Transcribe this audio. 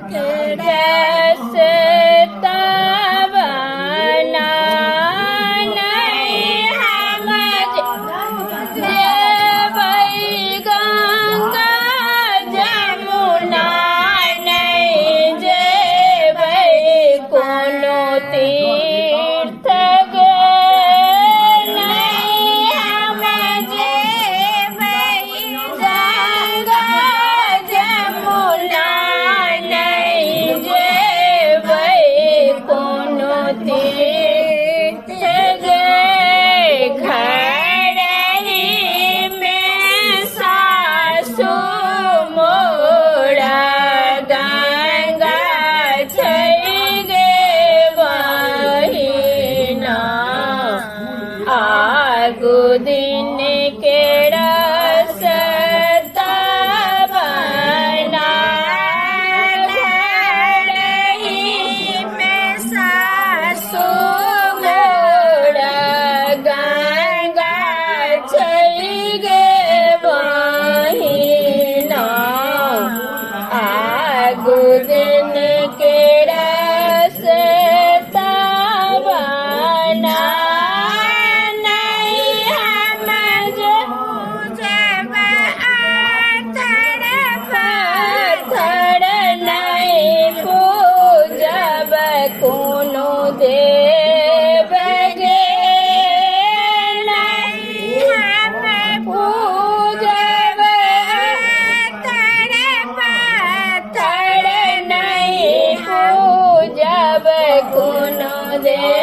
कैसे तबना नहीं हम जेबै गंगा जमुना नहीं जेबै कोनो तीर्थ गे नहीं हम जेबै गंगा जमुना नहीं जेबै कोनो तीर्थ गे घरही में सासु मोरा गंगा छै गे बहिना आगू दिन के रसता बना घरही में सासु मोरा गंगा छै गे बहिना आगू दिन के रसता बना नहीं हम जेबै आथर पाथर नहीं पूजब कोनो देव गे नहीं हम पूजब आथर पाथर नहीं पूजब कोनो देव